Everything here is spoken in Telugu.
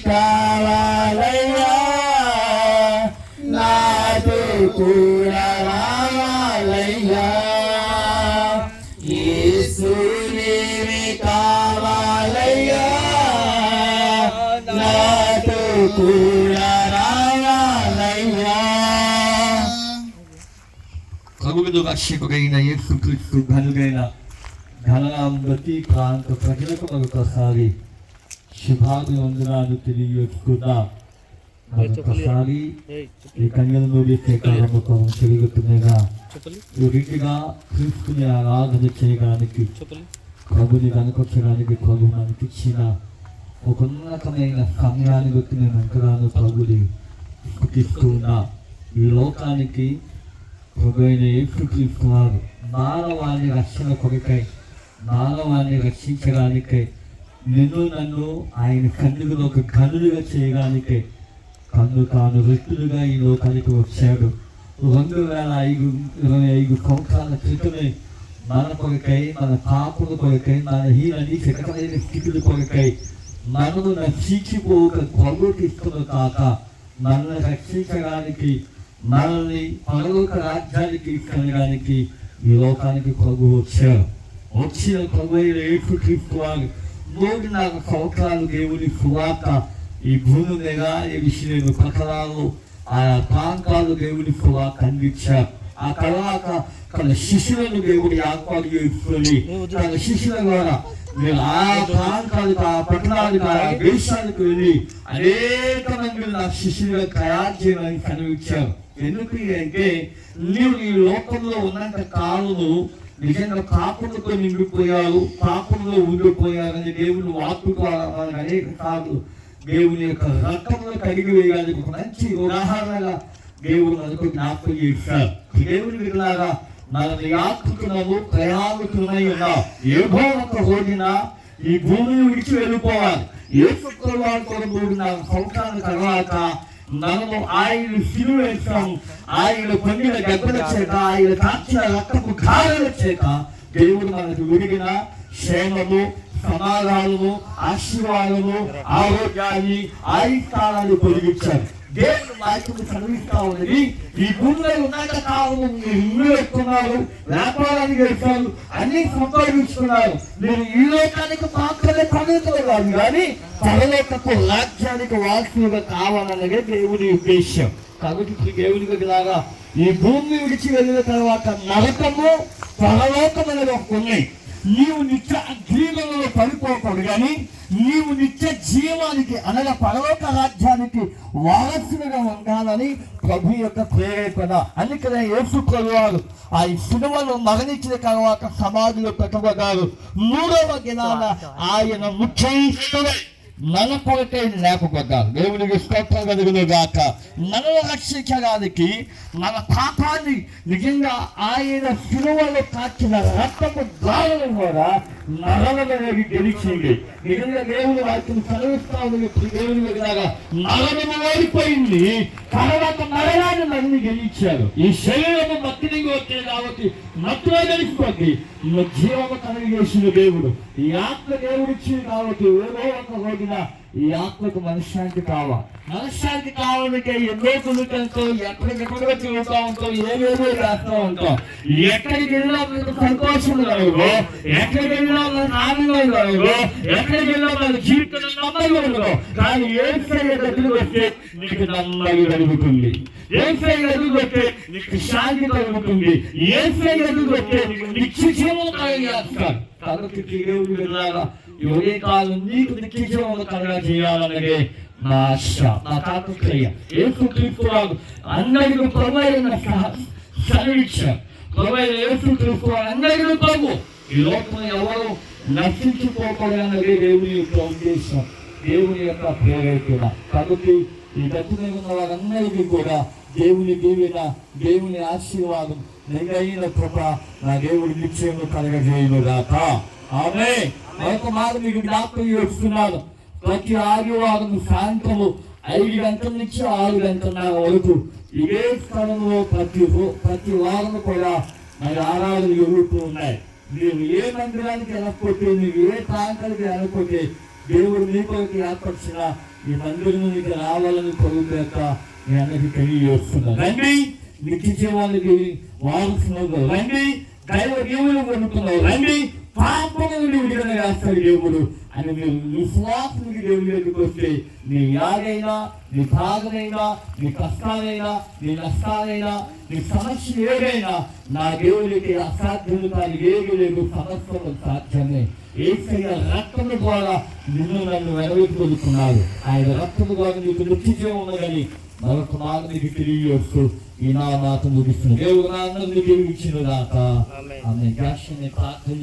కావాలయ్యా నాతో కూడా రావాలయ్యా యేసు నీవే కావాలయ్యా నాతో కూడా రావాలయ్యా. కలుగును రక్షకుడైన యేసుక్రీస్తు ఘనుడైన ఘననాం బట్టి ప్రాంత ప్రజలకు మరొకసారి శుభాభివందనాలు తెలియజేసుకున్నా. మరొకసారి ఈ కన్యలను కారణం తిరుగుతుండగా ఈ రీతిగా క్రీస్తుని ఆరాధన చేయడానికి ప్రభుని కనుకొచ్చడానికి ప్రభు మనకి ఇచ్చిన ఒక ఉన్నతమైన సమయాన్ని బట్టి నేను అంతరాను ప్రభుని స్థుతిస్తున్నా. ఈ లోకానికి ప్రభువైన యేసుక్రీస్తు వారు మానవాన్ని రక్షణ కొరకై మానవాన్ని రక్షించడానికై నిన్ను నన్ను ఆయన కన్నుగులో ఒక కన్నులుగా చేయడానికే కన్ను తాను వ్యక్తులుగా ఈ లోకానికి వచ్చాడు. 2025 సంవత్సరాల క్రితమే మన కొరకై మన పాపుల కొరకై మన హీనని శకమైన స్థితుల కొరకై మనము నశించిపోక ప్రభుకి ఇస్తున్న కాక మనల్ని రక్షించడానికి మనల్ని పరలోక రాజ్యానికి ఇచ్చడానికి ఈ లోకానికి ప్రభు వచ్చారు. వచ్చిన ప్రభు అయిన యేసుక్రీస్తు వారు 3.5 సంవత్సరాలు దేవుని సువార్త ఈ భూమి మీద ఈ విషయంలో పట్టణాలు ఆ ప్రాంతాలు దేవుని సువార్త అందించారు. ఆ తర్వాత తన శిష్యులను దేవుడు ఏర్పాటు చేసుకొని తన శిష్యుల ద్వారా మీరు ఆ ప్రాంతాలకు ఆ పట్టణాలకు ఆ దేశాలకు వెళ్ళి అనేక మంది నా శిష్యులుగా తయారు చేయడానికి కనిపించారు. ఎందుకు అంటే నీవు ఈ లోకంలో ఉన్నంత కాలము నిజంగా పాపంతో నిండిపోయారు, పాపంలో ఉండిపోయారని దేవుని వాక్కు ద్వారా అనేక సార్లు దేవుని యొక్క రక్తంలో కడిగి వేయడానికి ఒక మంచి ఉదాహరణగా దేవుడు మనకు జ్ఞాపకం చేశారు. దేవుని విధంగా మనల్ని యాత్రికులను ప్రయాణికులమై ఉన్నాం. ఏదో ఒక రోజున ఈ భూమిని విడిచి వెళ్ళిపోవాలి. యేసుక్రీస్తు వారి కొరకు 3.5 సంవత్సరాల తర్వాత మనము ఆయన సిలువ వేస్తాం. ఆయన పొందిన గర్భల చేత ఆయన కాచిన రక్తపు గాయాల చేత దేవుడు మనకు విడిగిన క్షేమము సమాధానము ఆశీర్వాదము ఆరోగ్యాన్ని ఆయుష్కాలాన్ని పొందించారు. దేవుడు వాక్యము చదివిస్తా ఉన్నది ఈ భూమిలో ఉన్నంత కాలము మీరు ఇల్లు పెట్టుకున్నారు, వ్యాపారానికి వెళ్తారు, అన్ని సంపాదించుకున్నారు. మీరు ఈ లోకానికి మాత్రమే పవిత్రులు కానీ పరలోకపు రాజ్యానికి వారసులుగా కావాలన్నదే దేవుని ఉద్దేశం. కాబట్టి దేవునికి లాగా ఈ భూమి విడిచి వెళ్ళిన తర్వాత నరకము పరలోకం అనేది ఒక ఉన్నాయి. నీవు నిత్య జీవనంలో పడిపోకూడదు కానీ నీవు నిత్య జీవానికి అనగా పరలోక రాజ్యానికి వారసులుగా ఉండాలని ప్రభు యొక్క ప్రేరేపణ. అందుకనే యేసుక్రీస్తు వారు ఆ సిలువలో మరణించిన తర్వాత సమాధిలో పెట్టబడ్డారు. 3వ దినాన ఆయన ముఖ్యమైన మన కొరకై లేపబడ్డారు. దేవునికి స్తోత్రం కలుగును గాక. మనల్ని రక్షించడానికి మన పాపాన్ని నిజంగా ఆయన సిలువలో కాచిన రక్తపు గాయాలను కూడా నరమనేది గెలిచింది. నిజంగా దేవుని వాక్యం చదివిస్తా ఉంది. దేవుని లాగా నరము ఓడిపోయింది, తర్వాత మరణాన్ని నన్ను గెలిచారు. ఈ శరీరము మట్టిని వచ్చే కాబట్టి మట్టిలో గెలిచిపోద్ది. జీవము కలిగేసిన దేవుడు ఈ ఆత్మ దేవుడిచ్చింది కాబట్టి ఏదో ఒక రోజున ఈ ఆత్మకు మనశ్శాంతి కావాలి. మనశ్శాంతి కావాలంటే ఎన్నో కుదుటంతో ఎక్కడికెక్కడో తిరుగుతూ ఉంటాం, ఏవేవో రాస్తూ ఉంటాం. ఎక్కడికి వెళ్ళినా మనకు సంతోషం కలగదు, ఎక్కడికి వెళ్ళినా మనకు ఆనందం కలగదు, ఎక్కడికి వెళ్ళినా మన జీవితంలో నమ్మకం కలగదు. కానీ యేసయ్య దగ్గరికి వస్తే నీకు నమ్మకం కలుగుతుంది, యేసయ్య దగ్గరికి వస్తే నీకు శాంతి కలుగుతుంది, యేసయ్య దగ్గరికి వస్తే నీకు నిత్య జీవం కలిగేస్తారు. కాబట్టి దేవుడు వెళ్ళాలా ఎవరే కాలం నీకు నిత్య జీవం కలగా చేయాలన్నదే నా ఆశ, నా తాపత్రయ. యేసుక్రీస్తు వారు అందరికీ ప్రభువైన సర్వించారు. ప్రభువైన యేసుక్రీస్తు వారు అందరికీ ప్రభు. ఈ లోకంలో ఎవరు నశించుకోకూడదన్నదే దేవుని యొక్క ఉద్దేశం, దేవుని యొక్క ప్రేరేపణ. కాబట్టి ఈ గతిలో ఉన్న వారందరికీ కూడా దేవుని దీవెన, దేవుని ఆశీర్వాదం నిజమైన కృప నా దేవుడి నిశ్చయంలో కలగజేయును గాక. ఆమేన్. మరొక మాట మీకు జ్ఞాపకం చేస్తున్నాను. ప్రతి ఆదివారం సాయంత్రము 5 గంటల నుంచి 6 గంటల వరకు ఇదే స్థలంలో ప్రతి వారం కూడా మరి ఆరాధనలు జరుగుతూ ఉన్నాయి. మీరు ఏ మందిరానికి వెళ్ళకపోతే, మీరు ఏ ప్రాంతానికి వెళ్ళకపోతే దేవుడు నీ కొరకు ఏర్పరిచిన ఈ మందిరానికి రావాలని కొడుకు మీ అందరికీ తెలియజేస్తున్నాను. రండి, నిత్య జీవానికి వారసులుగా రండి, దైవ దేవుడు కొనుక్కున్నావు రండి, పాపం నుండి విడుదల చేస్తాడు దేవుడు అని మీరు విశ్వాసానికి దేవుడి దగ్గరికి వస్తే నీ యాగైనా, నీ బాధనైనా, నీ కష్టాలైనా, నీ నష్టాలైనా, నీ సమస్యలు ఏదైనా నా దేవుడికి అసాధ్యము కానీ ఏది లేదు, సమస్యలు సాధ్యమే. యేసయ్య రక్తము ద్వారా నిన్ను నన్ను వెనవెట్టుకొడుకున్నాడు. ఆయన రక్తము ద్వారా నీకు నిత్య జీవం ఉన్నదని మరొక మాకు నీకు తెలియజేస్తూ ఈ నా మాట ముగిస్తుంది. దేవుడు నా అందరినీ దీవించును గాక. ఆమె ప్రార్థన